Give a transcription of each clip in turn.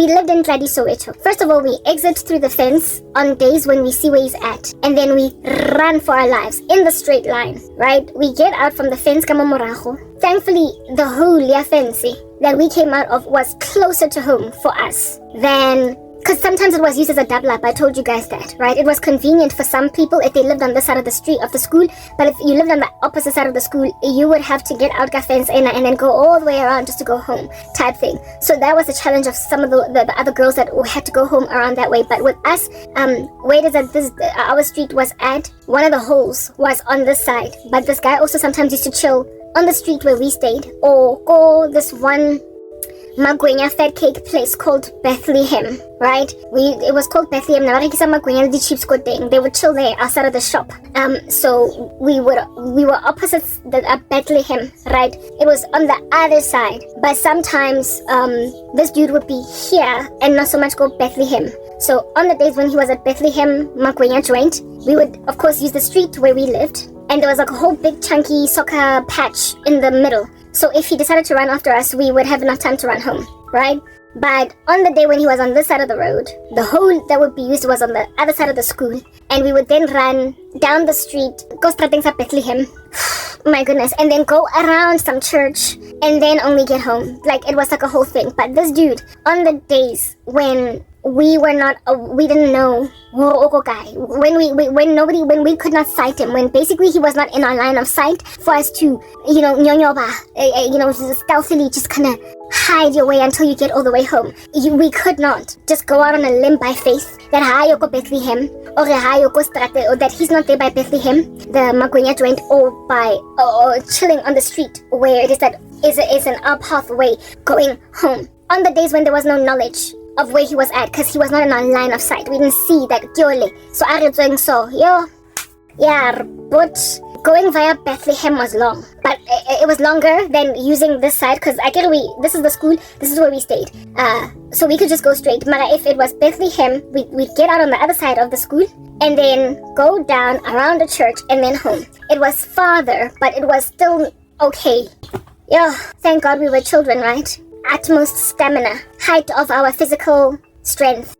we lived in Hlongwane, Soweto. First of all, we exit through the fence on days when we see where he's at, and then we run for our lives in the straight line, right? We get out from the fence, kama morago. Thankfully, the whole fence that we came out of was closer to home for us than, because sometimes it was used as a double up. I told you guys that, right? It was convenient for some people if they lived on this side of the street of the school, but if you lived on the opposite side of the school, you would have to get out the fence and then go all the way around just to go home, type thing. So that was a challenge of some of the other girls that had to go home around that way. But with us, where it is that our street was at, one of the holes was on this side, but this guy also sometimes used to chill on the street where we stayed, or go this one Magwenya fat cake place called Bethlehem, right? It was called Bethlehem. They would chill there outside of the shop. So we were opposites the Bethlehem, right? It was on the other side. But sometimes this dude would be here and not so much go Bethlehem. So on the days when he was at Bethlehem Magwenya joint, we would of course use the street where we lived, and there was like a whole big chunky soccer patch in the middle. So if he decided to run after us, we would have enough time to run home, right? But on the day when he was on this side of the road, the hole that would be used was on the other side of the school, and we would then run down the street, go straight to Bethlehem, my goodness, and then go around some church, and then only get home. Like, it was like a whole thing. But this dude, on the days when we didn't know when we could not sight him, when basically he was not in our line of sight for us to, stealthily just kind of hide your way until you get all the way home. We could not just go out on a limb by faith that Hayoko Bethlehem or Hayoko Strate, or that he's not there by Bethlehem, the Magwenya joint, or chilling on the street where it is that is an up pathway going home. On the days when there was no knowledge of where he was at, because he was not in our line of sight, we didn't see that Gyole. So I was doing so, but going via Bethlehem was long, but it was longer than using this side, because this is the school, this is where we stayed, so we could just go straight. But if it was Bethlehem, we'd get out on the other side of the school and then go down around the church and then home. It was farther, but it was still okay. Thank God we were children, right? Utmost stamina, height of our physical strength.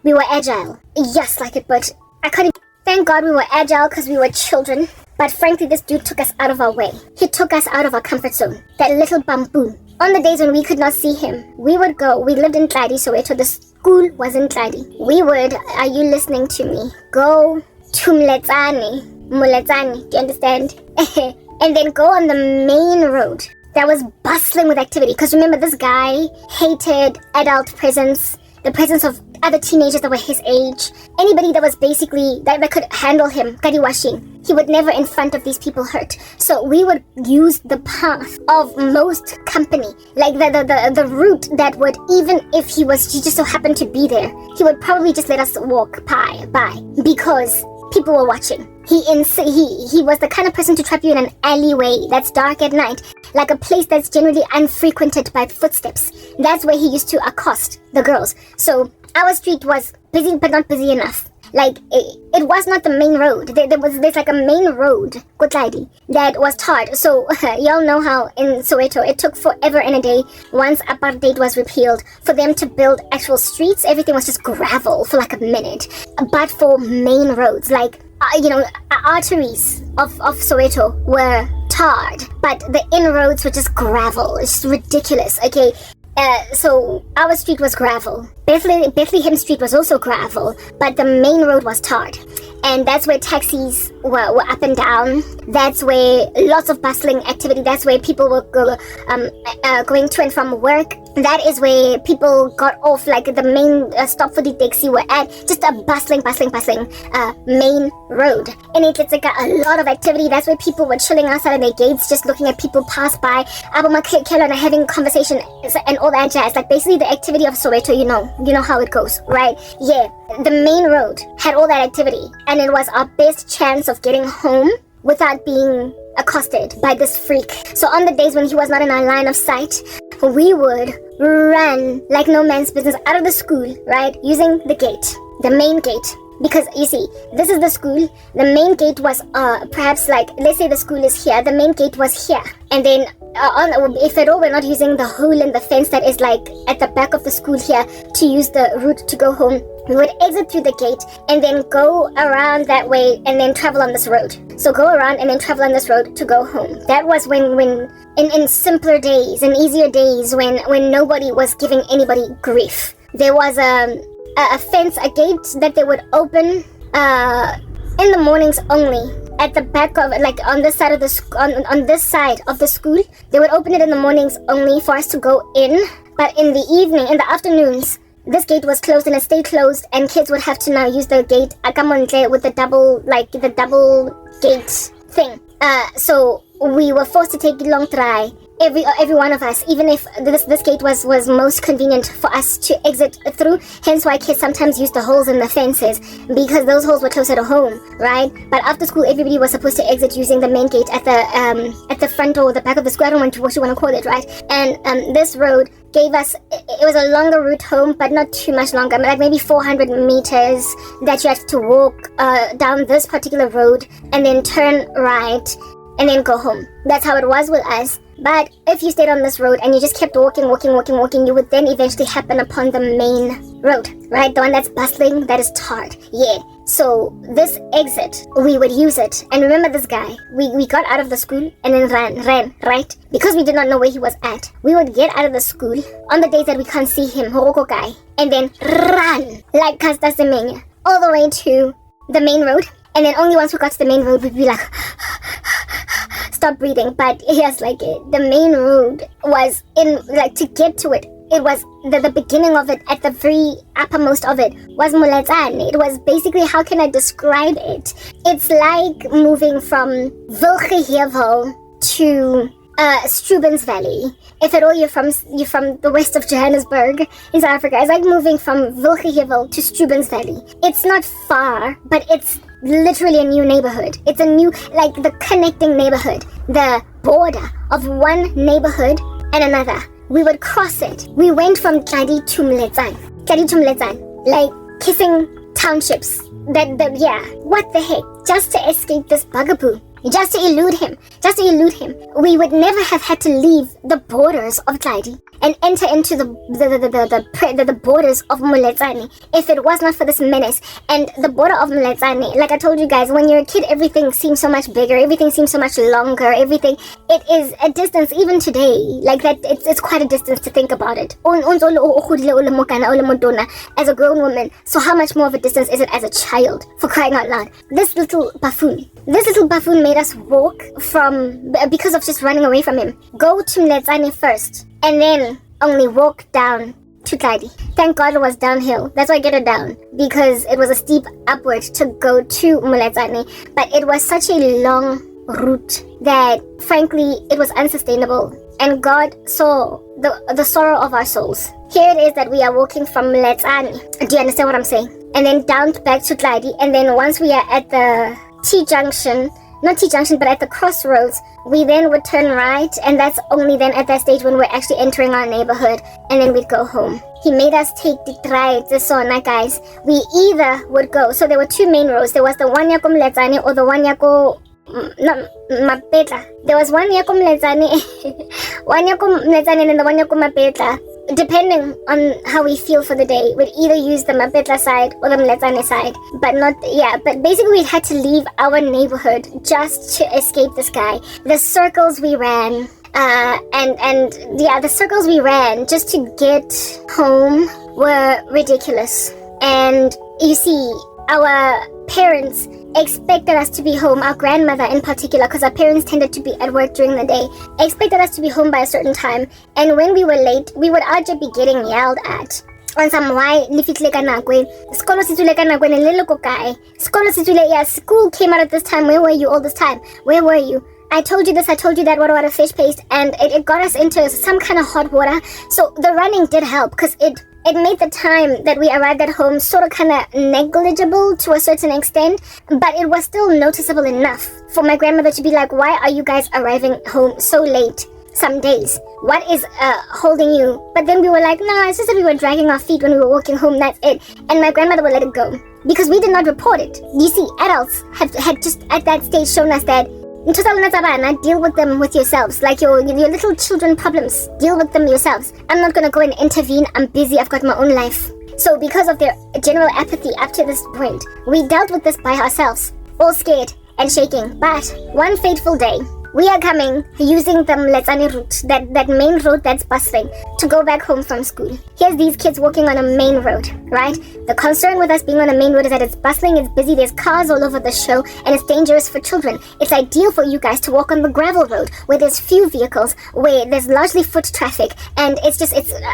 We were agile. Yes, like it, but I couldn't. Thank God we were agile because we were children. But frankly, this dude took us out of our way. He took us out of our comfort zone. That little bamboo. On the days when we could not see him, we would go. We lived in Hlongwane, Soweto. The school was in Hlongwane. We would, are you listening to me? Go to Muletsani, do you understand? And then go on the main road that was bustling with activity. Because remember, this guy hated adult presence, the presence of other teenagers that were his age. Anybody that was basically, that could handle him, kariwashing. He would never in front of these people hurt. So we would use the path of most company. Like the route that would, even if he just so happened to be there, he would probably just let us walk by. Because people were watching. He was the kind of person to trap you in an alleyway that's dark at night, like a place that's generally unfrequented by footsteps. That's where he used to accost the girls. So our street was busy but not busy enough. Like, it was not the main road. There's like a main road, Kotladi, that was tarred. So y'all know how in Soweto it took forever and a day, once apartheid was repealed, for them to build actual streets. Everything was just gravel for like a minute. But for main roads, like arteries of Soweto were tarred, but the inroads were just gravel. It's ridiculous. Okay. So our street was gravel. Bethlehem Street was also gravel, but the main road was tarred. And that's where taxis were up and down. That's where lots of bustling activity. That's where people were going to and from work. That is where people got off, like the main stop for the taxi were at. Just a bustling main road. And it's like a lot of activity. That's where people were chilling outside of their gates, just looking at people pass by. Having conversation and all that jazz. Like basically the activity of Soweto, you know how it goes, right? Yeah, the main road had all that activity, and it was our best chance of getting home without being accosted by this freak. So on the days when he was not in our line of sight, we would run like no man's business out of the school, right? Using the main gate. Because you see, this is the school. The main gate was perhaps like, let's say the school is here. The main gate was here. And then if at all we're not using the hole in the fence that is like at the back of the school here to use the route to go home, we would exit through the gate and then go around that way and then travel on this road. So go around and then travel on this road to go home. That was when in simpler days and easier days when nobody was giving anybody grief. There was a fence, a gate that they would open in the mornings only. At the back of, like on this side of the on this side of the school, they would open it in the mornings only for us to go in. But in the evening, in the afternoons, this gate was closed and it stayed closed, and kids would have to now use the gate akamontle with the double gate thing. So we were forced to take long try. Every one of us, even if this gate was most convenient for us to exit through, hence why kids sometimes use the holes in the fences, because those holes were closer to home, right? But after school, everybody was supposed to exit using the main gate at the front or the back of the school. I don't know what you want to call it, right? And this road gave us, it was a longer route home, but not too much longer, like maybe 400 meters that you had to walk down this particular road and then turn right and then go home. That's how it was with us. But if you stayed on this road and you just kept walking, you would then eventually happen upon the main road, right? The one that's bustling, that is tarred. Yeah. So this exit, we would use it. And remember this guy, we got out of the school and then ran, right? Because we did not know where he was at. We would get out of the school on the days that we can't see him, Horoko guy, and then run like Kasta Semenya all the way to the main road. And then only once we got to the main road, we'd be like, stop breathing. But yes, like the main road was in, like, to get to it, it was the beginning of it, at the very uppermost of it was Moletsane. It was basically, how can I describe it? It's like moving from Wilgehevel to Strubens Valley. If at all you're from the west of Johannesburg in South Africa, it's like moving from Wilgehevel to Strubens Valley. It's not far, but it's literally a new neighborhood. It's a new, like, the connecting neighborhood, the border of one neighborhood and another. We would cross it. We went from Tladi to Mletsane, like kissing townships. Yeah, what the heck? Just to escape this bugaboo. Just to elude him. We would never have had to leave the borders of Tladi and enter into the borders of Moletsane if it was not for this menace. And the border of Moletsane, like I told you guys, when you're a kid, everything seems so much bigger, everything seems so much longer, everything. It is a distance even today, like that. It's quite a distance to think about it. As a grown woman, so how much more of a distance is it as a child, for crying out loud? This little buffoon made us walk from, because of just running away from him, go to Mletsane first, and then only walk down to Tladi. Thank God it was downhill. That's why I get it down, because it was a steep upward to go to Mletsane. But it was such a long route that, frankly, it was unsustainable. And God saw the sorrow of our souls. Here it is that we are walking from Mletsane. Do you understand what I'm saying? And then down back to Tladi. And then once we are at the not T-junction, but at the crossroads, we then would turn right, and that's only then at that stage when we're actually entering our neighborhood, and then we'd go home. He made us take the rides, so now guys, we either would go, so there were two main roads. There was the one yako Mletsane or the one yako Mapetla. There was one yako Mletsane, and then the one yako Mapetla. Depending on how we feel for the day, we'd either use the Mapetla side or the Mletsane side. But basically we had to leave our neighborhood just to escape this guy. The circles we ran, the circles we ran just to get home were ridiculous. And you see, our parents expected us to be home, our grandmother in particular, because our parents tended to be at work during the day, expected us to be home by a certain time. And when we were late, we would either be getting yelled at on some why school came out at this time, where were you all this time? Where were you? I told you this, I told you that, what about a fish paste? And it got us into some kind of hot water. So the running did help, because it made the time that we arrived at home sort of kind of negligible to a certain extent, but it was still noticeable enough for my grandmother to be like, why are you guys arriving home so late some days? What is holding you? But then we were like, no, it's just that we were dragging our feet when we were walking home, that's it. And my grandmother would let it go, because we did not report it. You see, adults had just at that stage shown us that Deal with them with yourselves. Like your little children problems. Deal with them yourselves. I'm not gonna go and intervene. I'm busy. I've got my own life. So because of their general apathy up to this point, we dealt with this by ourselves. All scared and shaking. But one fateful day, we are coming using the Mletsane route, that main road that's bustling, to go back home from school. Here's these kids walking on a main road, right? The concern with us being on a main road is that it's bustling, it's busy, there's cars all over the show, and it's dangerous for children. It's ideal for you guys to walk on the gravel road, where there's few vehicles, where there's largely foot traffic, and it's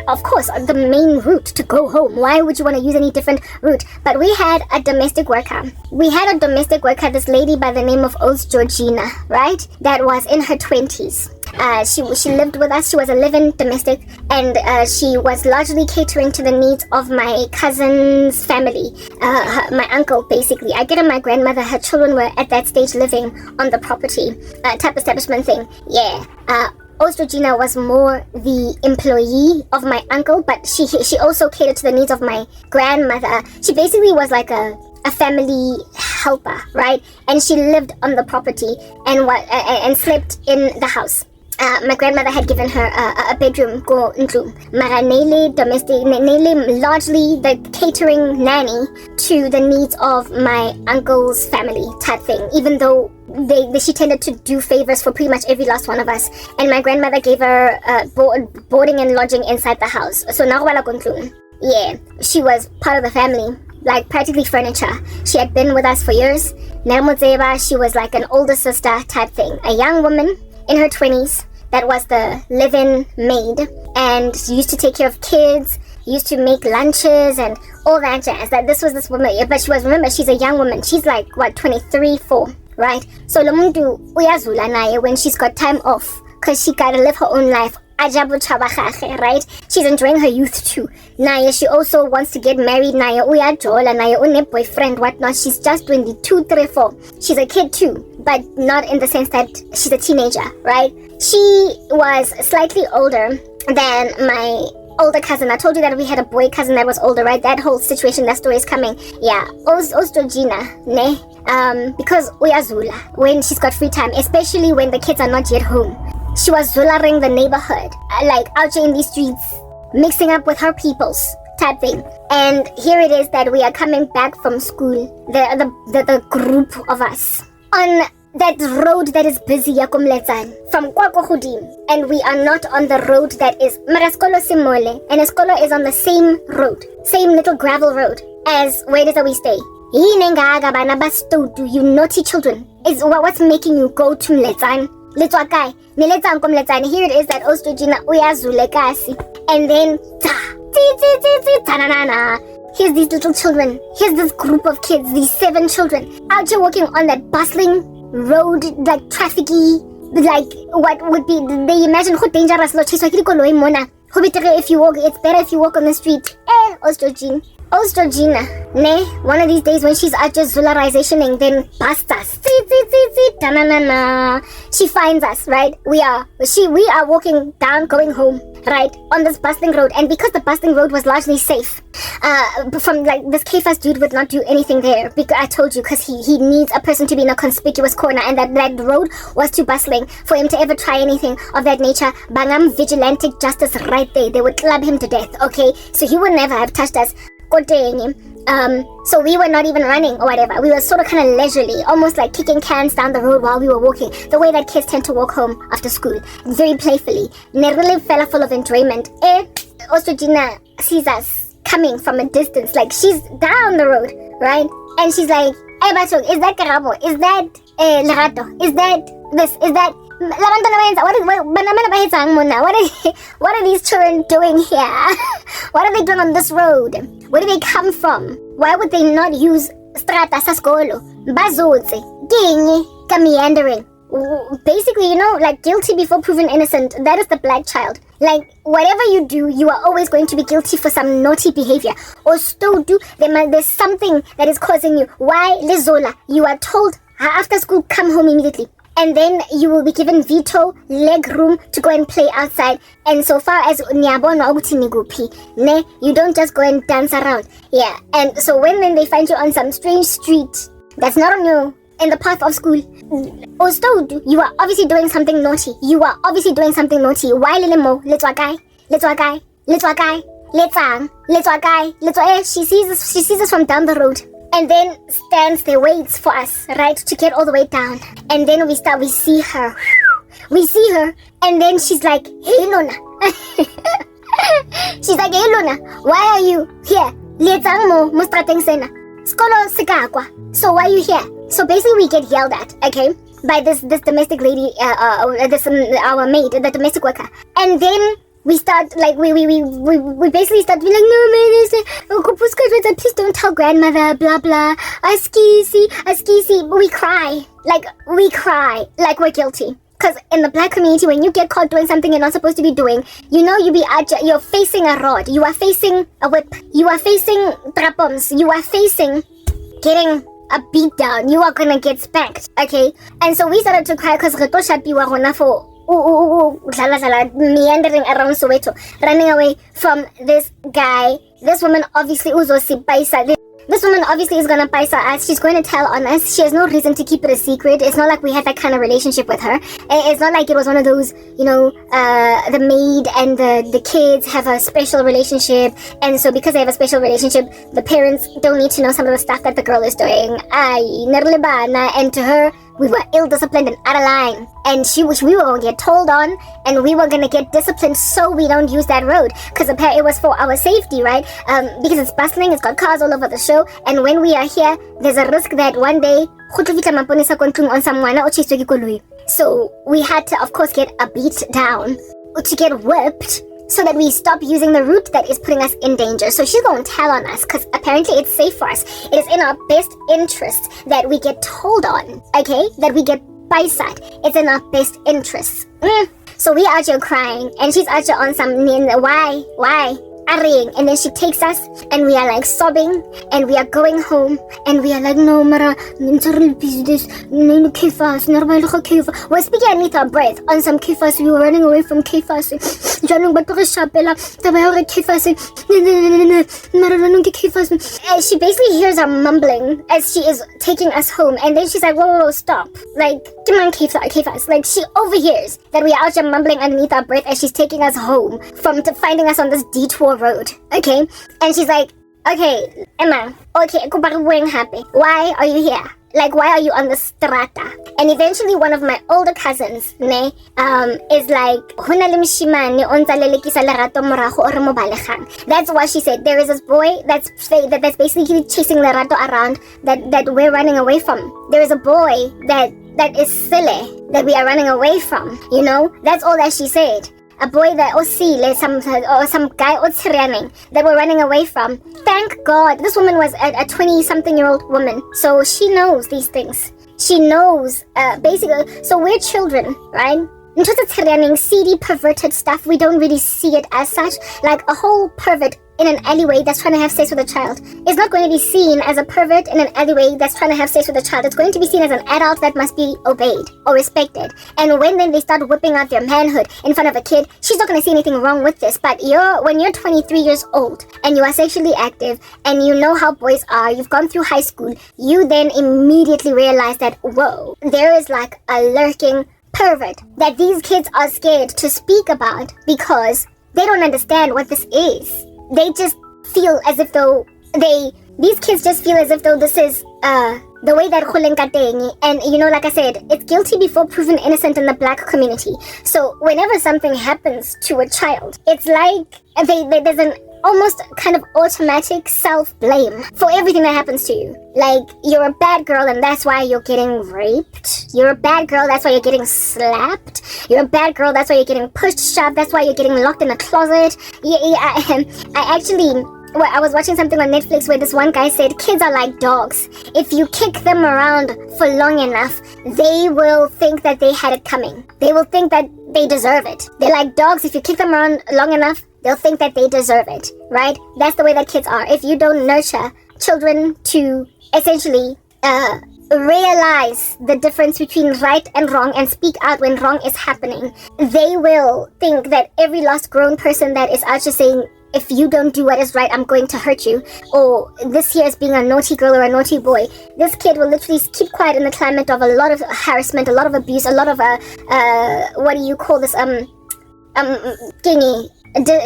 of course, the main route to go home. Why would you want to use any different route? But we had a domestic worker. This lady by the name of Oz Georgina, right? That was in her 20s. She lived with us. She was a live-in domestic, and she was largely catering to the needs of my cousin's family, my uncle, basically. I get on my grandmother. Her children were at that stage living on the property, type establishment thing. Yeah. Ostrogina was more the employee of my uncle, but she also catered to the needs of my grandmother. She basically was like a family helper, right? And she lived on the property and slept in the house. My grandmother had given her a bedroom, go into Maranele domestic, largely the catering nanny to the needs of my uncle's family type thing, even though she tended to do favors for pretty much every last one of us. And my grandmother gave her boarding and lodging inside the house. So yeah, she was part of the family, like practically furniture. She had been with us for years. She was like an older sister type thing. A young woman in her 20s that was the live-in maid and used to take care of kids, used to make lunches and all that jazz. That this was this woman, but remember, she's a young woman. She's like, what, 23, 4, right? So Lomuntu uyazula naye when she's got time off, because she gotta live her own life. Right? She's enjoying her youth too. Naya, she also wants to get married. Naya, uyajola. Naya, une boyfriend, whatnot. She's just 22, 3, 4. She's a kid too, but not in the sense that she's a teenager, right? She was slightly older than my older cousin. I told you that we had a boy cousin that was older, right? That whole situation, that story is coming. Yeah, Ostrogina, ne? Because uyazula when she's got free time, especially when the kids are not yet home. She was zularing the neighborhood, like out in these streets, mixing up with her peoples type thing. And here it is that we are coming back from school, the group of us, on that road that is busy, from Kwakohudim. And we are not on the road that is Maraskolo Simole, and Eskolo is on the same road, same little gravel road as where it is that we stay. You naughty children. Is what's making you go to Mletsane? Here it is that Ostrogina uyazulekasi, and then here's these little children, here's this group of kids, these 7 children out here walking on that bustling road, like trafficy, like what would be, they imagine how dangerous if you walk, it's better if you walk on the street. Ostrogina, ne? One of these days when she's out just zularizationing, then past us. She finds us, right? We are walking down, going home, right? On this bustling road. And because the bustling road was largely safe, from like this Kefas dude would not do anything there. Because I told you, because he needs a person to be in a conspicuous corner, and that road was too bustling for him to ever try anything of that nature. Bangam vigilante justice right there. They would club him to death, okay? So he would never have touched us. So we were not even running or whatever. We were sort of kind of leisurely, almost like kicking cans down the road while we were walking, the way that kids tend to walk home after school, very playfully. Really fella full of enjoyment. Ostrogina sees us coming from a distance, like she's down the road, right? And she's like, hey Bacho, is that Karabo? Is that Lerato? Is that this? Is that what are these children doing here? What are they doing on this road? Where do they come from? Why would they not use strata sa skolo? Bazotse, dingy, meandering. Basically, like guilty before proven innocent. That is the black child. Like, whatever you do, you are always going to be guilty for some naughty behavior. Or still do, there's something that is causing you. Why, Lizola? You are told, after school, come home immediately. And then you will be given veto, leg room to go and play outside. And so far as you don't just go and dance around. Yeah, and so when they find you on some strange street that's not on in the path of school, Ostodu, you are obviously doing something naughty. You are obviously doing something naughty. Why lilimo? Litwa guy. She sees us from down the road. And then stands there, waits for us, right, to get all the way down. And then we see her. We see her, and then she's like, hey Luna. She's like, hey Luna, why are you here? So why are you here? So basically we get yelled at, okay, by this domestic lady, our maid, the domestic worker. And then we start, like, we basically start being like, no man, please don't tell grandmother, blah blah, askisi. We cry like we're guilty. Because in the black community, when you get caught doing something you're not supposed to be doing, you're facing a rod, you are facing a whip, you are facing trapums, you are facing getting a beat down, you are gonna get spanked, okay? And so we started to cry because meandering around Soweto, running away from this guy. This woman obviously This woman obviously is gonna paisa us. She's going to tell on us. She has no reason to keep it a secret. It's not like we had that kind of relationship with her. It's not like it was one of those, the maid and the kids have a special relationship, and so because they have a special relationship, the parents don't need to know some of the stuff that the girl is doing. And to her, we were ill-disciplined and out of line, and we were going to get told on, and we were going to get disciplined so we don't use that road, because apparently it was for our safety, right? Because it's bustling, it's got cars all over the show, and when we are here, there's a risk that one day on someone. So we had to, of course, get a beat down, to get whipped, so that we stop using the route that is putting us in danger. So she's going to tell on us, because apparently it's safe for us. It is in our best interest that we get told on, okay? That we get paisat. It's in our best interests. So we out here crying, and she's out here on some, why? And then she takes us, and we are like sobbing, and we are going home, and we are like, no, Mara, we're speaking underneath our breath on some kifas. We were running away from kifas. And she basically hears her mumbling as she is taking us home, and then she's like, whoa, stop. Like, come on, kifas. Like, she overhears that we are out here mumbling underneath our breath as she's taking us home from finding us on this detour road, okay? And she's like, okay, Emma, okay, happy. Why are you here? Like, why are you on the strata? And eventually one of my older cousins, is like, that's what she said. There is this boy that's basically chasing Lerato around that we're running away from. There is a boy that is silly that we are running away from, That's all that she said. A boy that some guy that we're running away from. Thank God. This woman was a 20-something-year-old woman, so she knows these things. She knows, basically. So we're children, right? In terms of seedy, perverted stuff, we don't really see it as such. Like a whole pervert in an alleyway that's trying to have sex with a child is not going to be seen as a pervert in an alleyway that's trying to have sex with a child. It's going to be seen as an adult that must be obeyed or respected. And when then they start whipping out their manhood in front of a kid, she's not going to see anything wrong with this. But when you're 23 years old and you are sexually active and you know how boys are, you've gone through high school, you then immediately realize that, whoa, there is like a lurking pervert that these kids are scared to speak about because they don't understand what this is. They just feel as if though these kids just feel as if though this is the way that Hlongwane, and like I said, it's guilty before proven innocent in the black community. So whenever something happens to a child, it's like there's an almost kind of automatic self-blame for everything that happens to you. Like, you're a bad girl and that's why you're getting raped. You're a bad girl, that's why you're getting slapped. You're a bad girl, that's why you're getting pushed, shoved, that's why you're getting locked in a closet. I was watching something on Netflix where this one guy said kids are like dogs. If you kick them around for long enough, they will think that they had it coming. They will think that they deserve it. They're like dogs. If you kick them around long enough, they'll think that they deserve it, right? That's the way that kids are. If you don't nurture children to essentially realize the difference between right and wrong and speak out when wrong is happening, they will think that every lost grown person that is out just saying if you don't do what is right, I'm going to hurt you, or this here is being a naughty girl or a naughty boy, this kid will literally keep quiet in the climate of a lot of harassment, a lot of abuse, a lot of what do you call this,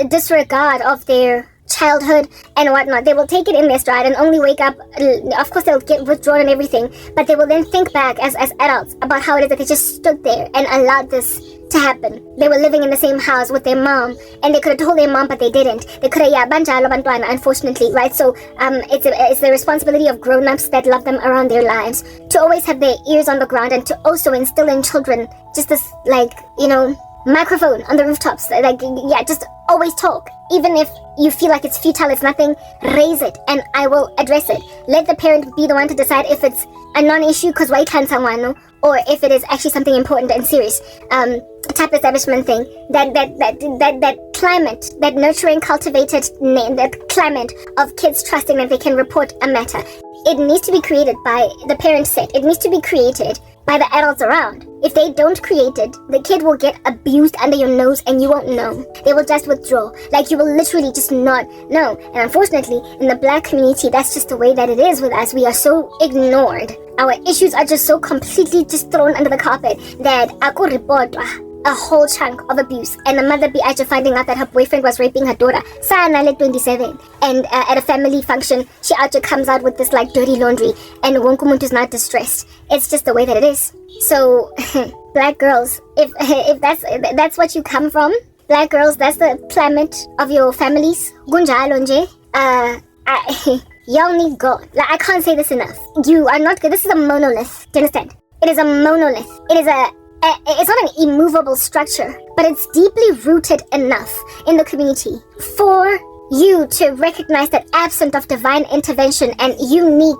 disregard of their childhood and whatnot. They will take it in their stride and only wake up. Of course, they'll get withdrawn and everything, but they will then think back as adults about how it is that they just stood there and allowed this to happen. They were living in the same house with their mom, and they could have told their mom, but they didn't. They could have, unfortunately, right? So it's the responsibility of grown-ups that love them around their lives to always have their ears on the ground and to also instill in children just this, microphone on the rooftops, just always talk. Even if you feel like it's futile, it's nothing, raise it and I will address it. Let the parent be the one to decide if it's a non-issue because why can't someone know, or if it is actually something important and serious. Type establishment thing, that climate, that nurturing, cultivated that climate of kids trusting that they can report a matter. It needs to be created by the parent set. It needs to be created by the adults around. If they don't create it, the kid will get abused under your nose and you won't know. They will just withdraw. You will literally just not know. And unfortunately, in the black community, that's just the way that it is with us. We are so ignored. Our issues are just so completely just thrown under the carpet that I could report a whole chunk of abuse, and the mother be actually finding out that her boyfriend was raping her daughter. Sana 27, and at a family function, she actually comes out with this dirty laundry, and Wonkumuntu is not distressed. It's just the way that it is. So, black girls, if that's what you come from, black girls, that's the climate of your families. Gunjalo nje. Y'all need God. I can't say this enough. You are not good. This is a monolith. Do you understand? It is a monolith. It's not an immovable structure, but it's deeply rooted enough in the community for you to recognize that absent of divine intervention and unique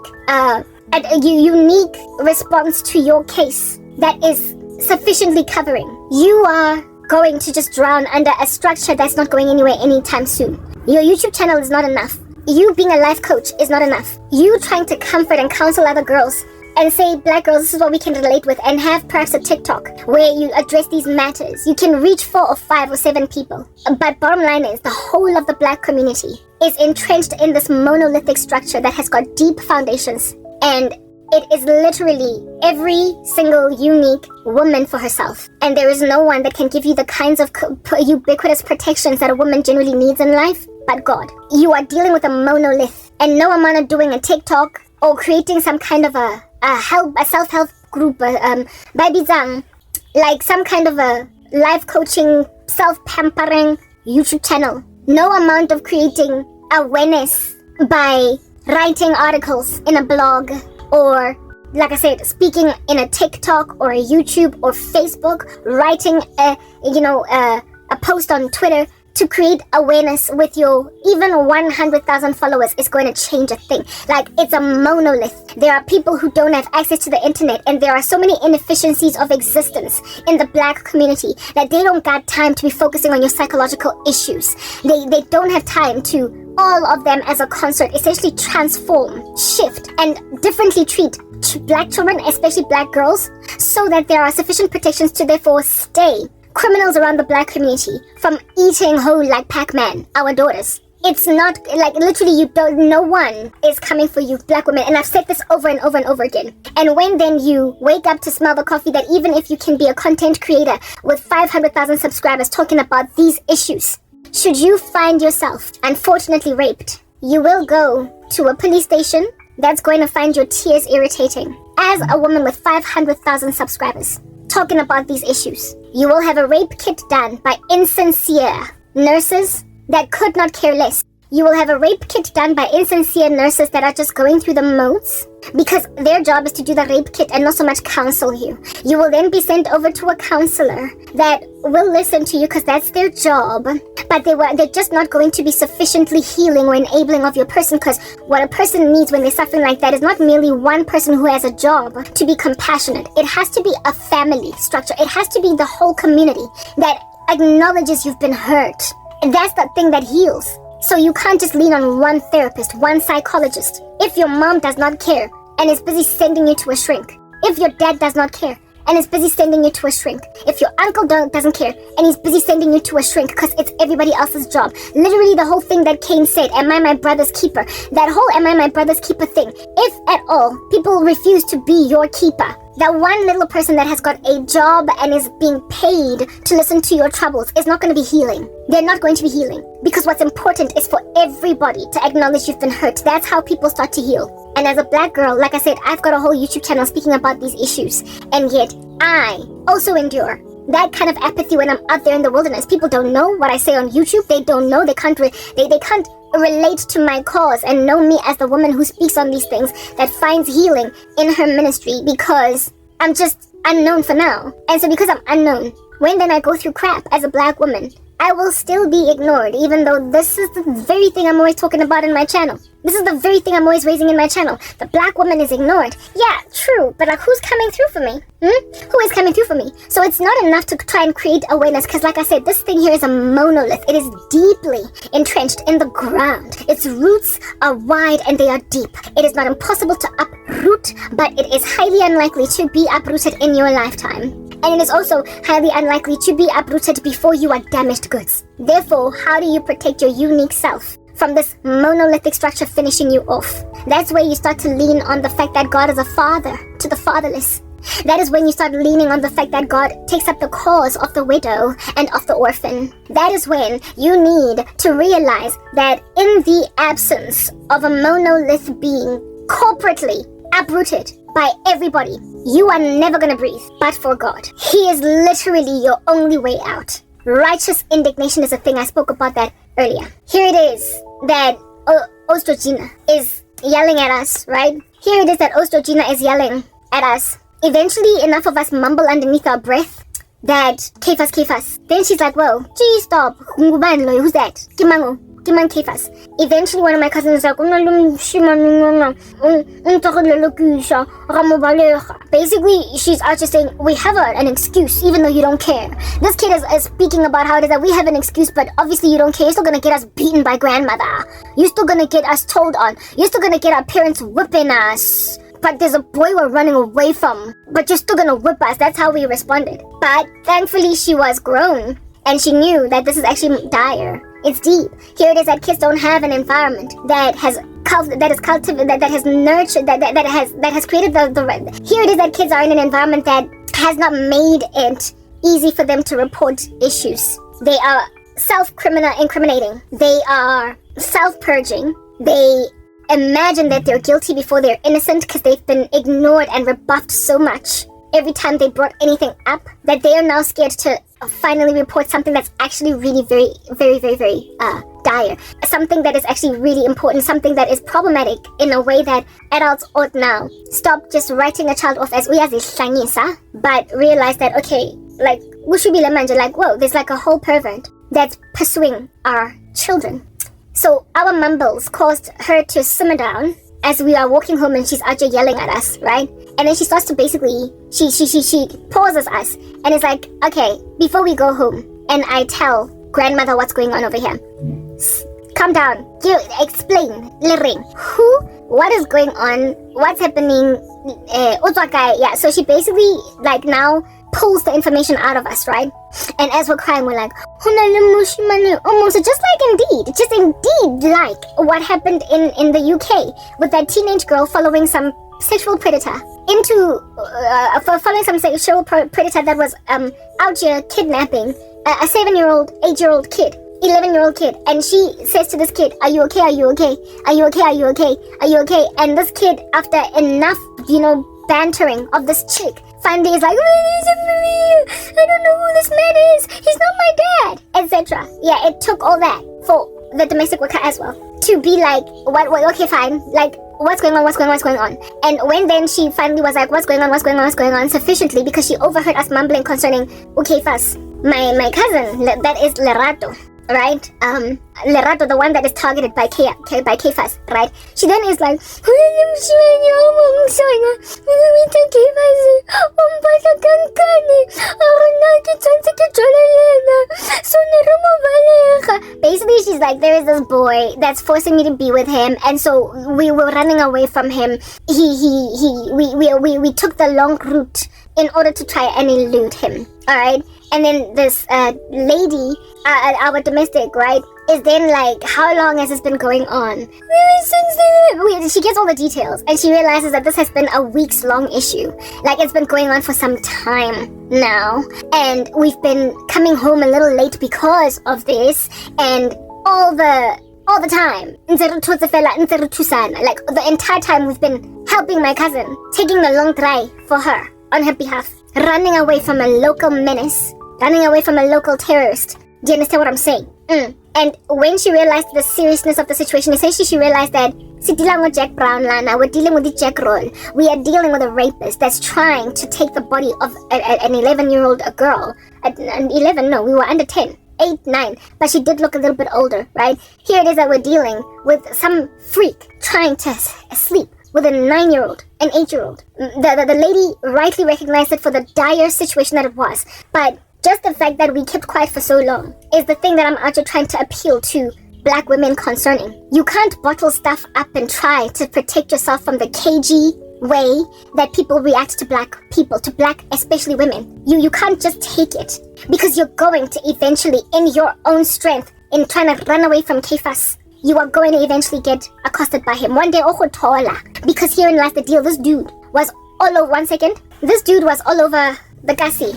response to your case that is sufficiently covering, you are going to just drown under a structure that's not going anywhere anytime soon. Your YouTube channel is not enough. You being a life coach is not enough. You trying to comfort and counsel other girls and say, black girls, this is what we can relate with, and have perhaps a TikTok where you address these matters. You can reach 4 or 5 or 7 people. But bottom line is, the whole of the black community is entrenched in this monolithic structure that has got deep foundations. And it is literally every single unique woman for herself. And there is no one that can give you the kinds of ubiquitous protections that a woman generally needs in life but God. You are dealing with a monolith, and no amount of doing a TikTok or creating some kind of a self-help group, like some kind of a life coaching, self-pampering YouTube channel. No amount of creating awareness by writing articles in a blog, or like I said, speaking in a TikTok or a YouTube or Facebook, writing a post on Twitter to create awareness with your even 100,000 followers is going to change a thing. It's a monolith. There are people who don't have access to the internet, and there are so many inefficiencies of existence in the black community that they don't got time to be focusing on your psychological issues. They don't have time to, all of them as a concert, essentially transform, shift, and differently treat black children, especially black girls, so that there are sufficient protections to therefore stay criminals around the black community from eating whole like Pac-Man, our daughters. It's not literally no one is coming for you, black women. And I've said this over and over and over again. And when then you wake up to smell the coffee, that even if you can be a content creator with 500,000 subscribers talking about these issues, should you find yourself unfortunately raped, you will go to a police station that's going to find your tears irritating. As a woman with 500,000 subscribers talking about these issues, you will have a rape kit done by insincere nurses that could not care less. You will have a rape kit done by insincere nurses that are just going through the modes because their job is to do the rape kit and not so much counsel you. You will then be sent over to a counselor that will listen to you because that's their job, but they're just not going to be sufficiently healing or enabling of your person, because what a person needs when they're suffering like that is not merely one person who has a job to be compassionate. It has to be a family structure. It has to be the whole community that acknowledges you've been hurt. And that's the thing that heals. So you can't just lean on one therapist, one psychologist. If your mom does not care and is busy sending you to a shrink, if your dad does not care and is busy sending you to a shrink. If your uncle doesn't care and he's busy sending you to a shrink because it's everybody else's job. Literally the whole thing that Cain said, am I my brother's keeper? That whole am I my brother's keeper thing. If at all people refuse to be your keeper, that one little person that has got a job and is being paid to listen to your troubles is not going to be healing. They're not going to be healing. Because what's important is for everybody to acknowledge you've been hurt. That's how people start to heal. And as a black girl, like I said, I've got a whole YouTube channel speaking about these issues. And yet, I also endure that kind of apathy when I'm out there in the wilderness. People don't know what I say on YouTube. They don't know. They can't relate to my cause and know me as the woman who speaks on these things, that finds healing in her ministry, because I'm just unknown for now. And so because I'm unknown, when then I go through crap as a black woman, I will still be ignored, even though this is the very thing I'm always talking about in my channel. This is the very thing I'm always raising in my channel. The black woman is ignored. Yeah, true, but like, who's coming through for me? Who is coming through for me? So it's not enough to try and create awareness, because like I said, this thing here is a monolith. It is deeply entrenched in the ground. Its roots are wide and they are deep. It is not impossible to uproot, but it is highly unlikely to be uprooted in your lifetime. And it is also highly unlikely to be uprooted before you are damaged goods. Therefore, how do you protect your unique self from this monolithic structure finishing you off? That's where you start to lean on the fact that God is a father to the fatherless. That is when you start leaning on the fact that God takes up the cause of the widow and of the orphan. That is when you need to realize that in the absence of a monolith being corporately uprooted by everybody, you are never going to breathe but for God. He is literally your only way out. Righteous indignation is a thing. I spoke about that earlier. Here it is that Ostrogina is yelling at us, right? Here it is that Ostrogina is yelling at us. Eventually, enough of us mumble underneath our breath that Kefas. Then she's like, whoa, gee, stop. Who's that? Kimango Kefas. Eventually, one of my cousins is like, basically, she's out just saying, we have an excuse, even though you don't care. This kid is speaking about how it is that we have an excuse, but obviously you don't care. You're still gonna get us beaten by grandmother. You're still gonna get us told on. You're still gonna get our parents whipping us. But there's a boy we're running away from, but you're still gonna whip us. That's how we responded. But thankfully, she was grown, and she knew that this is actually dire. It's deep. Here it is that kids don't have an environment that has cultivated, that has nurtured, that has created the. Here it is that kids are in an environment that has not made it easy for them to report issues. They are self-incriminating. They are self-purging. They imagine that they're guilty before they're innocent because they've been ignored and rebuffed so much every time they brought anything up that they are now scared to finally report something that's actually really very, very, very, very dire. Something that is actually really important, something that is problematic in a way that adults ought now stop just writing a child off as uyazihlanyisa, but realize that, okay, like, ushubile manje, like, whoa, there's like a whole pervert that's pursuing our children. So our mumbles caused her to simmer down as we are walking home, and she's out there yelling at us, right? And then she starts to basically, she pauses us and is like, okay, before we go home, and I tell grandmother what's going on over here. Calm down. Explain. Liring. What is going on? What's happening? Yeah, so she basically like now pulls the information out of us, right? And as we're crying, we're like, almost just indeed like what happened in the UK with that teenage girl following some sexual predator following some sexual predator that was out here kidnapping a 7-year-old, 8-year-old kid, 11-year-old kid, and she says to this kid, are you okay? Are you okay? Are you okay? Are you okay? Are you okay? And this kid, after enough, bantering of this chick, finally is like, I don't know who this man is. He's not my dad, etc. Yeah, it took all that for the domestic worker as well to be like, what? Okay, fine. Like, what's going on? And when then she finally was like, what's going on, sufficiently because she overheard us mumbling concerning Ukefas, my cousin, that is Lerato, right? Lerato, the one that is targeted by Kefas, right? She then is like, basically she's like, there is this boy that's forcing me to be with him, and so we were running away from him. We took the long route in order to try and elude him. Alright? And then this lady, our domestic, right, is then like, how long has this been going on? She gets all the details, and she realizes that this has been a weeks-long issue. Like, it's been going on for some time now, and we've been coming home a little late because of this, and all the time. Like, the entire time we've been helping my cousin, taking the long drive for her on her behalf, running away from a local menace, running away from a local terrorist. Do you understand what I'm saying? And when she realized the seriousness of the situation, essentially she realized that Jack Brown Lana, we're dealing with the Jack Roll. We are dealing with a rapist that's trying to take the body of an 11-year-old girl. We were under 10. 8, 9, but she did look a little bit older, right? Here it is that we're dealing with some freak trying to sleep with a 9-year-old, an 8-year-old. The lady rightly recognized it for the dire situation that it was, but just the fact that we kept quiet for so long is the thing that I'm actually trying to appeal to black women concerning. You can't bottle stuff up and try to protect yourself from the cagey way that people react to black people, to black especially women. You can't just take it, because you're going to eventually, in your own strength, in trying to run away from Kefas, you are going to eventually get accosted by him. One day, because herein lies the deal. This dude was all over, this dude was all over the Kasi.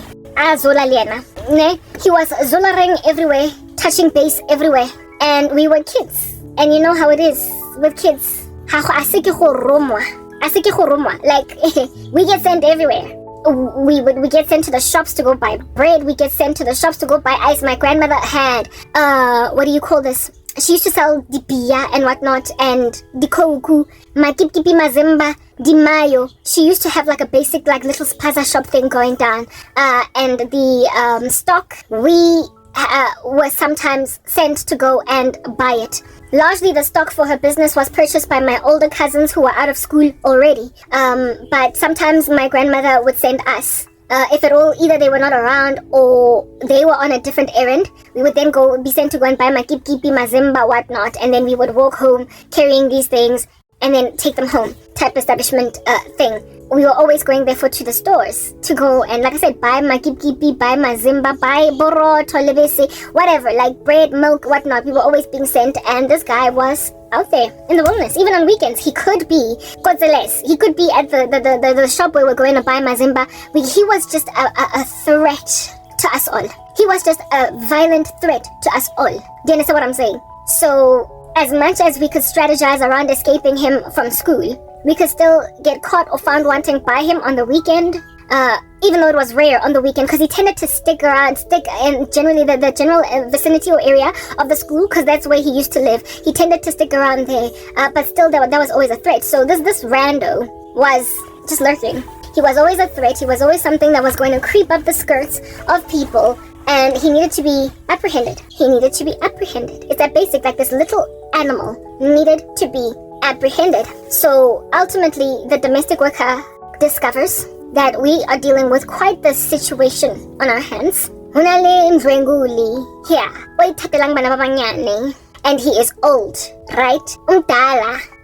He was zolaring everywhere, touching base everywhere, and we were kids. And you know how it is with kids. Like, we get sent everywhere. We get sent to the shops to go buy bread. We get sent to the shops to go buy ice. My grandmother had, what do you call this? She used to sell the pia and whatnot, and the kouku, makipipi mazimba, di mayo. She used to have like a basic like little spaza shop thing going down. And the stock, we were sometimes sent to go and buy it. Largely the stock for her business was purchased by my older cousins who were out of school already. But sometimes my grandmother would send us. If at all, either they were not around or they were on a different errand, we would then be sent to go and buy makipipi, mazimba, whatnot, and then we would walk home carrying these things and then take them home type establishment thing. We were always going barefoot to the stores to go and, like I said, buy makipipi, buy mazimba, buy boro, tolebese, whatever, like bread, milk, whatnot. We were always being sent, and this guy was out there in the wilderness. Even on weekends, he could be Godzeles. He could be at the shop where we're going to buy mazimba. He was just a threat to us all. He was just a violent threat to us all. Do you understand what I'm saying? So, as much as we could strategize around escaping him from school, we could still get caught or found wanting by him on the weekend, even though it was rare on the weekend, because he tended to stick in generally the general vicinity or area of the school, because that's where he used to live. He tended to stick around there, but still that was always a threat. So this rando was just lurking. He was always a threat. He was always something that was going to creep up the skirts of people, and he needed to be apprehended. It's that basic, like this little animal needed to be apprehended. So ultimately, the domestic worker discovers that we are dealing with quite the situation on our hands. And he is old, right?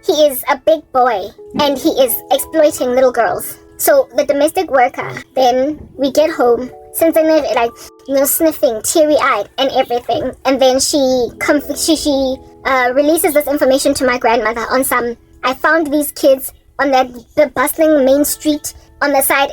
He is a big boy, and he is exploiting little girls. So the domestic worker, then we get home, sniffing, teary-eyed and everything, and then she releases this information to my grandmother on some, I found these kids on the bustling main street on the side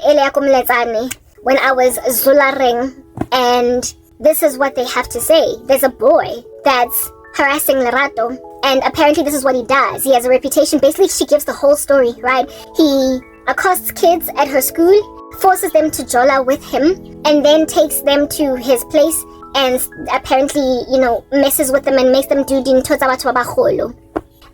when I was zularing, and this is what they have to say. There's a boy that's harassing Lerato, and apparently this is what he does. He has a reputation. Basically, she gives the whole story, right? He accosts kids at her school, forces them to jola with him, and then takes them to his place and apparently, messes with them and makes them do din totsabachwabacholo.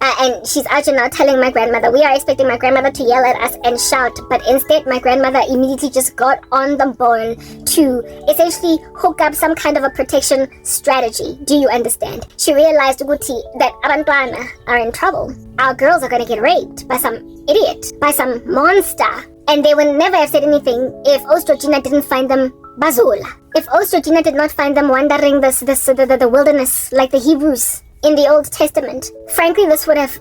And she's actually now telling my grandmother. We are expecting my grandmother to yell at us and shout, but instead my grandmother immediately just got on the ball to essentially hook up some kind of a protection strategy. Do you understand? She realized that abantwana are in trouble. Our girls are going to get raped by some idiot, by some monster. And they would never have said anything if Ostrogina didn't find them bazola. If Ostrogina did not find them wandering the wilderness like the Hebrews in the Old Testament. Frankly, this would have,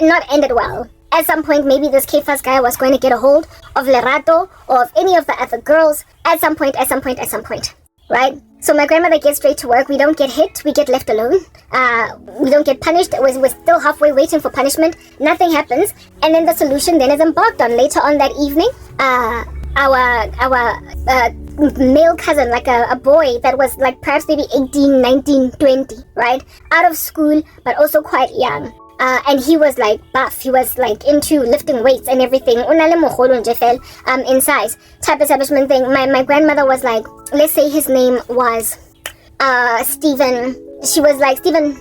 not ended well. at some point maybe this Kefas guy was going to get a hold of Lerato or of any of the other girls at some point, right? So my grandmother gets straight to work. We don't get hit. We get left alone. We don't get punished. We're still halfway waiting for punishment. Nothing happens. And then the solution then is embarked on. Later on that evening, our male cousin, like a boy that was like perhaps maybe 18, 19, 20, right? Out of school, but also quite young. And he was like buff. He was like into lifting weights and everything. In size. Type establishment thing. My grandmother was like, let's say his name was Stephen. She was like, Stephen,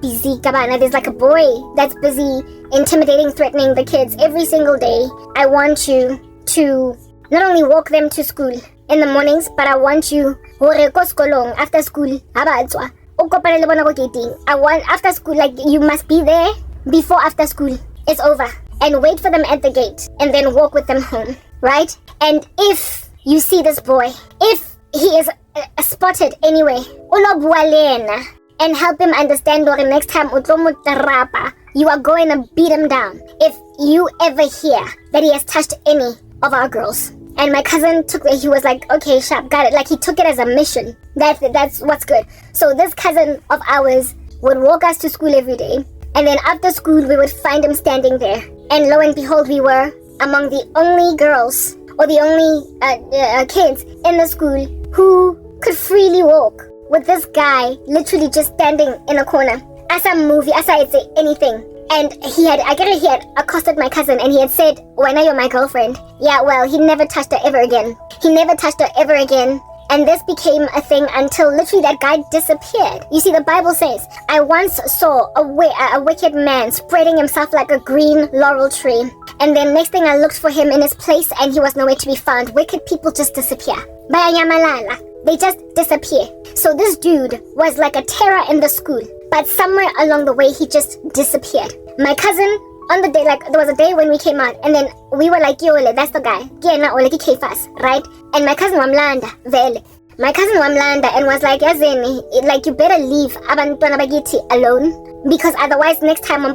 busy. There's like a boy that's busy intimidating, threatening the kids every single day. I want you to not only walk them to school in the mornings, but I want you after school. I want after school, like you must be there before after school is over and wait for them at the gate and then walk with them home, right? And if you see this boy, if he is spotted anyway, and help him understand that next time you are going to beat him down if you ever hear that he has touched any of our girls. And my cousin he was like, okay, sharp, got it. Like he took it as a mission. That's what's good. So this cousin of ours would walk us to school every day. And then after school, we would find him standing there. And lo and behold, we were among the only girls or the only kids in the school who could freely walk with this guy literally just standing in a corner. As a movie, as I'd say anything. And he had accosted my cousin and he had said, when are you my girlfriend? Yeah, well, he never touched her ever again. And this became a thing until literally that guy disappeared. You see, the Bible says, I once saw a wicked man spreading himself like a green laurel tree. And then next thing I looked for him in his place and he was nowhere to be found. Wicked people just disappear. They just disappear. So this dude was like a terror in the school. But somewhere along the way, he just disappeared. My cousin, on the day, like, there was a day when we came out, and then we were like, yo, that's the guy. Right? And my cousin Wamlanda, and was like, Yazini, like, you better leave Abantwana Bagiti alone. Because otherwise, next time, you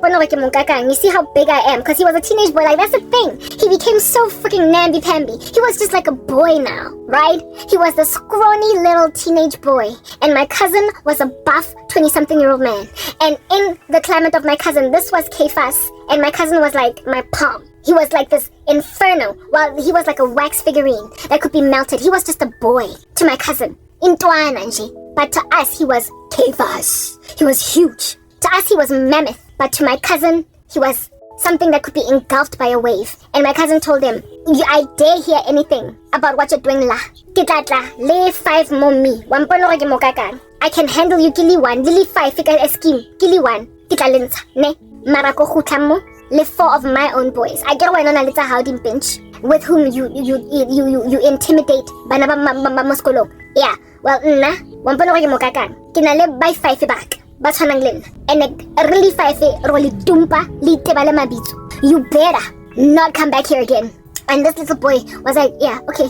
see how big I am. Because he was a teenage boy. Like, that's the thing. He became so freaking namby-pamby. He was just like a boy now, right? He was the scrawny little teenage boy. And my cousin was a buff 20-something-year-old man. And in the climate of my cousin, this was Kefas. And my cousin was like my palm. He was like this inferno. Well, he was like a wax figurine that could be melted. He was just a boy to my cousin. But to us, he was Kefas. He was huge. To us, he was mammoth, but to my cousin, he was something that could be engulfed by a wave. And my cousin told him, I dare hear anything about what you're doing la. Lay 5 more me. I can handle you, gili 1. Gili 5, fika a scheme. Gili 1. Titlalinsa. Ne. Marako hutamo. Le 4 of my own boys. I get one on a little howdy pinch. With whom you intimidate. Banaba moskolo. Yeah. Well, na. Wampano mokakan. Kinale by 5 back. But and really you better not come back here again. And this little boy was like, yeah, okay.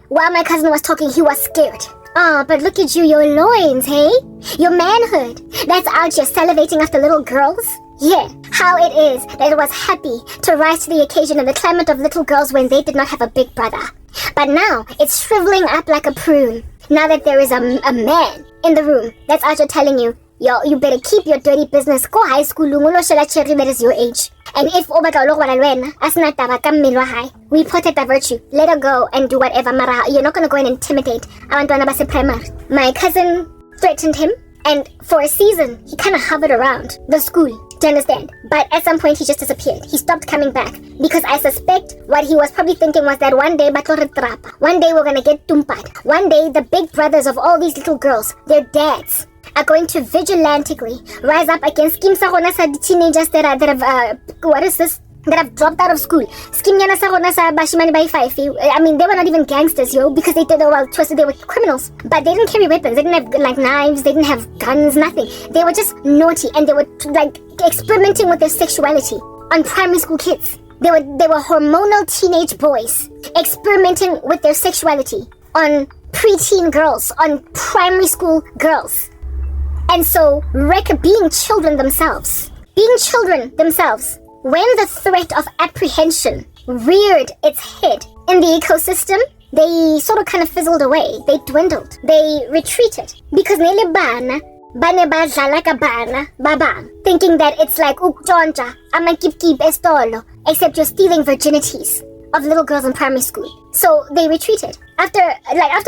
While my cousin was talking, he was scared. Oh, but look at you, your loins, hey? Your manhood. That's out here salivating after little girls. Yeah, how it is that it was happy to rise to the occasion in the climate of little girls when they did not have a big brother. But now, it's shriveling up like a prune. Now that there is a man in the room that's out here telling you, yo, you better keep your dirty business. Go high school, that is your age. And if we protect the virtue, let her go and do whatever. You're not going to go and intimidate. My cousin threatened him, and for a season, he kind of hovered around the school. Do you understand? But at some point, he just disappeared. He stopped coming back. Because I suspect what he was probably thinking was that one day we're going to get tumpat. One day, the big brothers of all these little girls, their dads, are going to vigilantically rise up against teenagers that have that have dropped out of school. I mean, they were not even gangsters, because they were criminals. But they didn't carry weapons. They didn't have like knives. They didn't have guns. Nothing. They were just naughty, and they were like experimenting with their sexuality on primary school kids. They were hormonal teenage boys experimenting with their sexuality on preteen girls, on primary school girls. And so, being children themselves, when the threat of apprehension reared its head in the ecosystem, they sort of kind of fizzled away. They dwindled. They retreated. Because nele bana, bane badlala ka bana, baba, thinking that it's like, ukjonja, ama kip estolo, except you're stealing virginities of little girls in primary school. So they retreated. After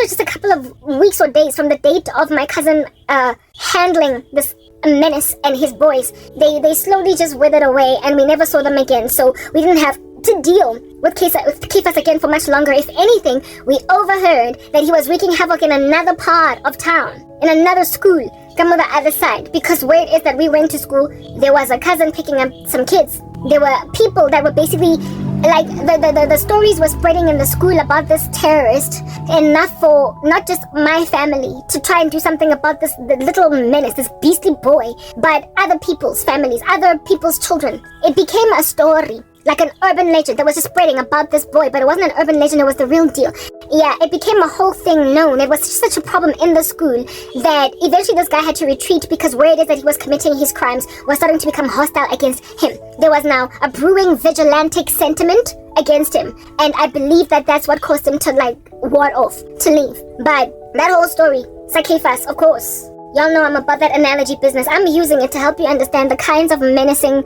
just a couple of weeks or days from the date of my cousin handling this menace and his boys, they slowly just withered away, and we never saw them again. So we didn't have to deal with Kefas again for much longer. If anything, we overheard that he was wreaking havoc in another part of town, in another school, come on the other side. Because where it is that we went to school, there was a cousin picking up some kids. There were people that were basically like the stories were spreading in the school about this terrorist, enough for not just my family to try and do something about the little menace, this beastly boy, but other people's families, other people's children. It became a story, like an urban legend that was just spreading about this boy, but it wasn't an urban legend, it was the real deal. Yeah, it became a whole thing known. It was such a problem in the school that eventually this guy had to retreat because where it is that he was committing his crimes was starting to become hostile against him. There was now a brewing vigilantic sentiment against him, and I believe that that's what caused him to ward off, to leave. But that whole story, Sakefas, of course, y'all know I'm about that analogy business. I'm using it to help you understand the kinds of menacing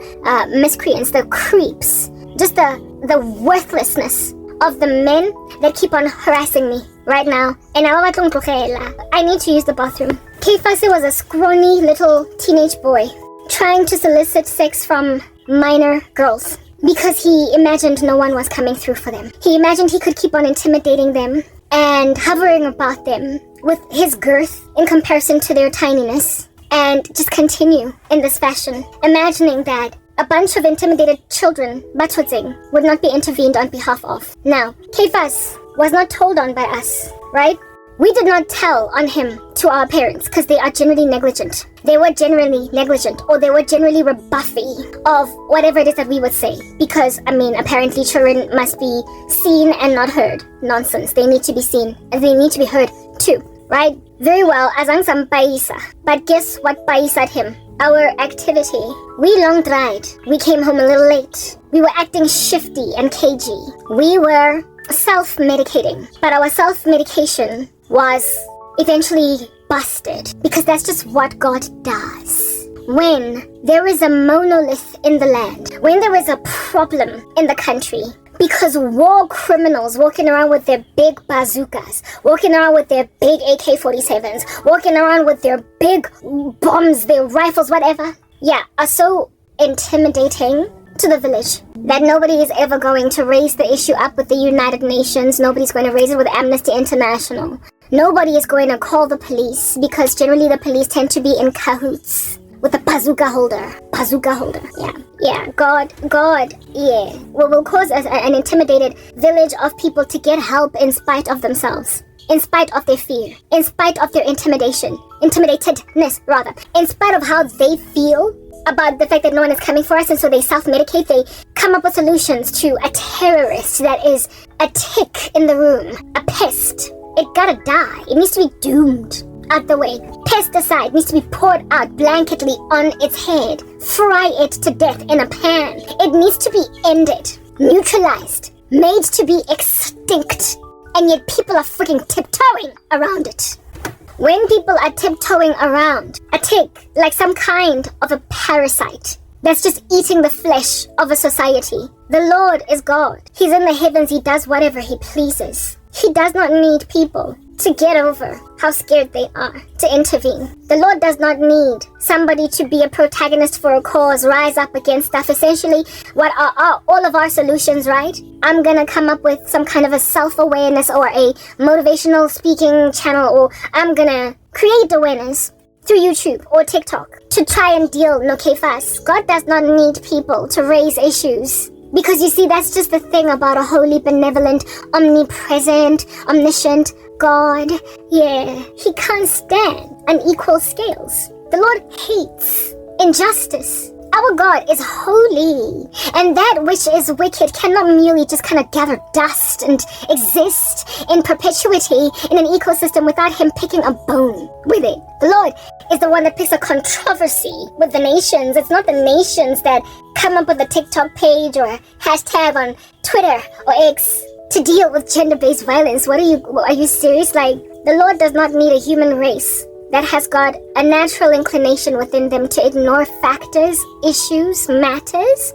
miscreants, the creeps, just the worthlessness of the men that keep on harassing me right now. And I need to use the bathroom. Kefase was a scrawny little teenage boy trying to solicit sex from minor girls because he imagined no one was coming through for them. He imagined he could keep on intimidating them and hovering about them with his girth in comparison to their tininess, and just continue in this fashion, imagining that a bunch of intimidated children, Batudzing, would not be intervened on behalf of. Now, Kefas was not told on by us, right? We did not tell on him to our parents because they are generally negligent. They were generally negligent, or they were generally rebuffy of whatever it is that we would say. Because, apparently children must be seen and not heard. Nonsense. They need to be seen and they need to be heard too, right? Very well, azang sam paisa. But guess what paisa'd him? Our activity. We long dried. We came home a little late. We were acting shifty and cagey. We were self-medicating. But our self-medication was eventually busted. Because that's just what God does. When there is a monolith in the land, when there is a problem in the country, because war criminals walking around with their big bazookas, walking around with their big AK-47s, walking around with their big bombs, their rifles, whatever, are so intimidating to the village that nobody is ever going to raise the issue up with the United Nations. Nobody's going to raise it with Amnesty International. Nobody is going to call the police because generally the police tend to be in cahoots with a bazooka holder. God, will cause an intimidated village of people to get help in spite of themselves, in spite of their fear, in spite of their intimatatedness, in spite of how they feel about the fact that no one is coming for us, and so they self-medicate. They come up with solutions to a terrorist that is a tick in the room, a pest. It gotta die. It needs to be doomed out the way. Pesticide needs to be poured out blanketly on its head. Fry it to death in a pan. It needs to be ended, neutralized, made to be extinct. And yet people are freaking tiptoeing around it. When people are tiptoeing around a tick, like some kind of a parasite that's just eating the flesh of a society, the Lord is God. He's in the heavens. He does whatever he pleases. He does not need people to get over how scared they are to intervene. The Lord does not need somebody to be a protagonist for a cause, rise up against stuff. Essentially, what are all of our solutions, right? I'm gonna come up with some kind of a self-awareness or a motivational speaking channel, or I'm gonna create awareness through YouTube or TikTok to try and deal no Kefas. God does not need people to raise issues. Because you see, that's just the thing about a holy, benevolent, omnipresent, omniscient God. He can't stand unequal scales. The Lord hates injustice. Our God is holy, and that which is wicked cannot merely just kind of gather dust and exist in perpetuity in an ecosystem without him picking a bone with it. The Lord is the one that picks a controversy with the nations. It's not the nations that come up with a TikTok page or a hashtag on Twitter or X to deal with gender-based violence. Are you serious? Like, the Lord does not need a human race that has got a natural inclination within them to ignore factors, issues, matters,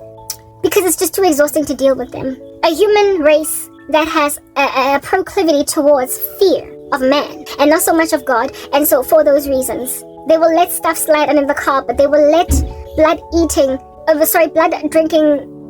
because it's just too exhausting to deal with them. A human race that has a proclivity towards fear of man and not so much of God, and so for those reasons, they will let stuff slide under the carpet. They will let blood-drinking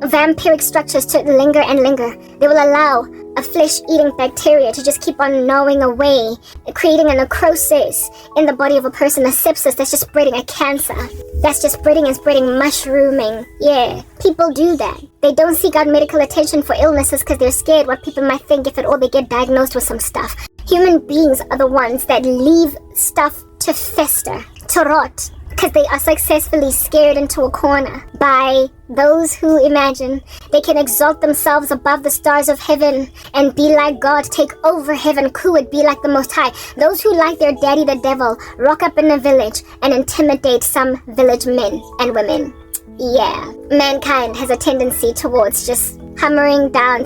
vampiric structures to linger and linger. They will allow a flesh-eating bacteria to just keep on gnawing away, creating a necrosis in the body of a person, a sepsis that's just spreading, a cancer that's just spreading and spreading, mushrooming. Yeah, people do that. They don't seek out medical attention for illnesses because they're scared what people might think if at all they get diagnosed with some stuff. Human beings are the ones that leave stuff to fester, to rot, because they are successfully scared into a corner by those who imagine they can exalt themselves above the stars of heaven and be like God, take over heaven, cool it, be like the Most High. Those who like their daddy the devil rock up in a village and intimidate some village men and women. Yeah, mankind has a tendency towards just hunkering down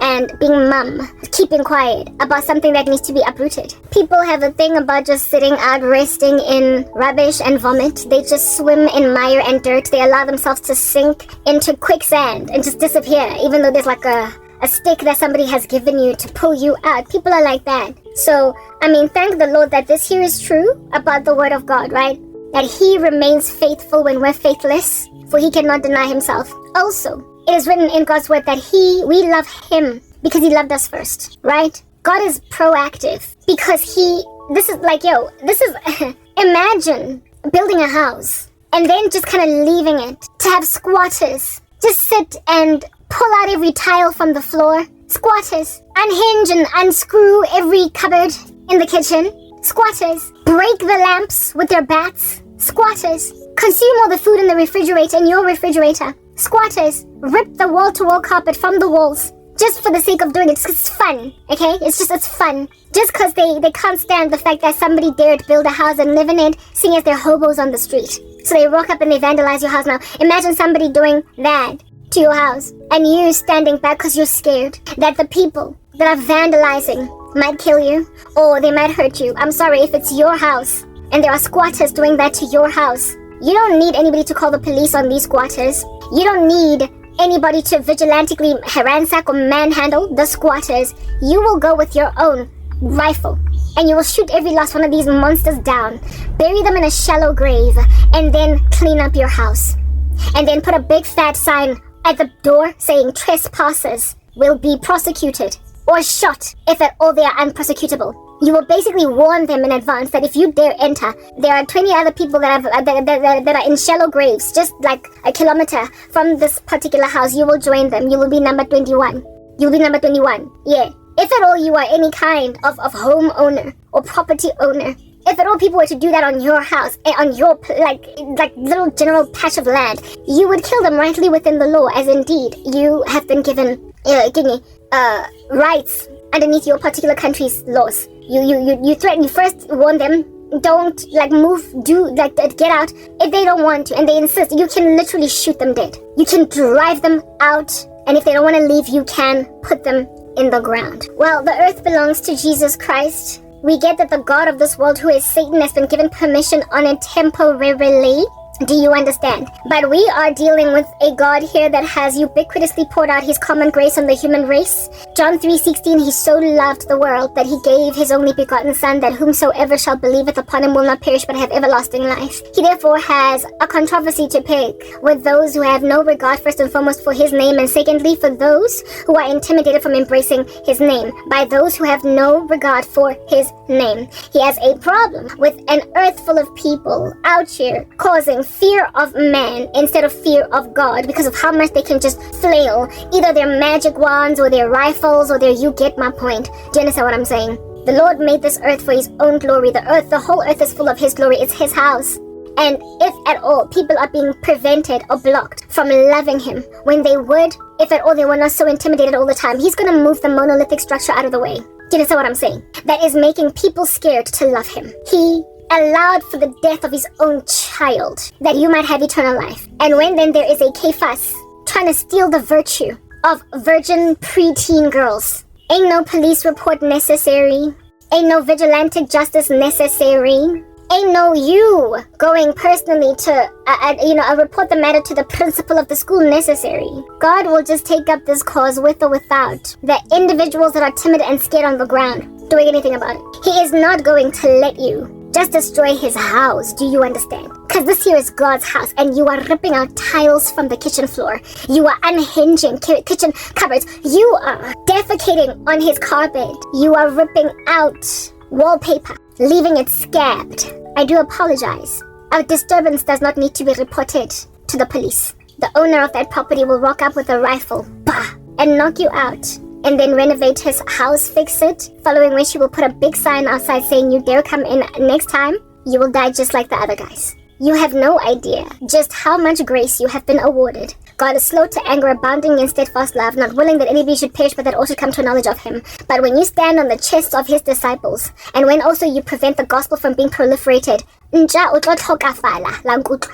and being mum, keeping quiet about something that needs to be uprooted. People have a thing about just sitting out, resting in rubbish and vomit. They just swim in mire and dirt. They allow themselves to sink into quicksand and just disappear, even though there's like a stick that somebody has given you to pull you out. People are like that. So, thank the Lord that this here is true about the word of God, right? That he remains faithful when we're faithless, for he cannot deny himself. Also, it is written in God's word that we love him because he loved us first, right? God is proactive because imagine building a house and then just kind of leaving it to have squatters just sit and pull out every tile from the floor. Squatters unhinge and unscrew every cupboard in the kitchen. Squatters break the lamps with their bats. Squatters consume all the food in the refrigerator, in your refrigerator. Squatters rip the wall-to-wall carpet from the walls just for the sake of doing it. It's fun, okay? It's fun. Just because they can't stand the fact that somebody dared build a house and live in it, seeing as they're hobos on the street. So they rock up and they vandalize your house. Now, imagine somebody doing that to your house and you standing back because you're scared that the people that are vandalizing might kill you or they might hurt you. I'm sorry, if it's your house and there are squatters doing that to your house, you don't need anybody to call the police on these squatters. You don't need anybody to vigilantically ransack or manhandle the squatters. You will go with your own rifle and you will shoot every last one of these monsters down, bury them in a shallow grave, and then clean up your house. And then put a big fat sign at the door saying trespassers will be prosecuted or shot if at all they are unprosecutable. You will basically warn them in advance that if you dare enter, there are 20 other people that are in shallow graves, just like a kilometer from this particular house. You will join them. You will be number 21. You'll be number 21. Yeah. If at all you are any kind of home owner or property owner, if at all people were to do that on your house, on your like little general patch of land, you would kill them rightly within the law, as indeed you have been given rights underneath your particular country's laws. You threaten, you first warn them, don't get out. If they don't want to and they insist, you can literally shoot them dead. You can drive them out, and if they don't want to leave, you can put them in the ground. Well, the earth belongs to Jesus Christ. We get that the God of this world, who is Satan, has been given permission on it temporarily. Do you understand? But we are dealing with a God here that has ubiquitously poured out his common grace on the human race. John 3:16, he so loved the world that he gave his only begotten Son, that whomsoever shall believeth upon him will not perish but have everlasting life. He therefore has a controversy to pick with those who have no regard, first and foremost, for his name, and secondly, for those who are intimidated from embracing his name by those who have no regard for his name. He has a problem with an earth full of people out here causing fear of man instead of fear of God because of how much they can just flail either their magic wands or their rifles or their, you get my point. Do you understand what I'm saying? The Lord made this earth for his own glory. The whole earth is full of his glory. It's his house. And if at all people are being prevented or blocked from loving him when they would, if at all they were not so intimidated all the time, he's going to move the monolithic structure out of the way. Do you understand what I'm saying? That is making people scared to love him. He allowed for the death of his own child that you might have eternal life. And when then there is a Cephas trying to steal the virtue of virgin preteen girls, ain't no police report necessary. Ain't no vigilante justice necessary. Ain't no you going personally to, report the matter to the principal of the school necessary. God will just take up this cause with or without the individuals that are timid and scared on the ground doing anything about it. He is not going to let you just destroy his house. Do you understand? Because this here is God's house and you are ripping out tiles from the kitchen floor. You are unhinging kitchen cupboards. You are defecating on his carpet. You are ripping out wallpaper, leaving it scabbed. I do apologize. A disturbance does not need to be reported to the police. The owner of that property will walk up with a rifle, bah, and knock you out. And then renovate his house, fix it, following which he will put a big sign outside saying you dare come in next time, you will die just like the other guys. You have no idea just how much grace you have been awarded. God is slow to anger, abounding in steadfast love, not willing that anybody should perish, but that all should come to a knowledge of him. But when you stand on the chests of his disciples, and when also you prevent the gospel from being proliferated, nja o tlo tlhokafala la nkutlo.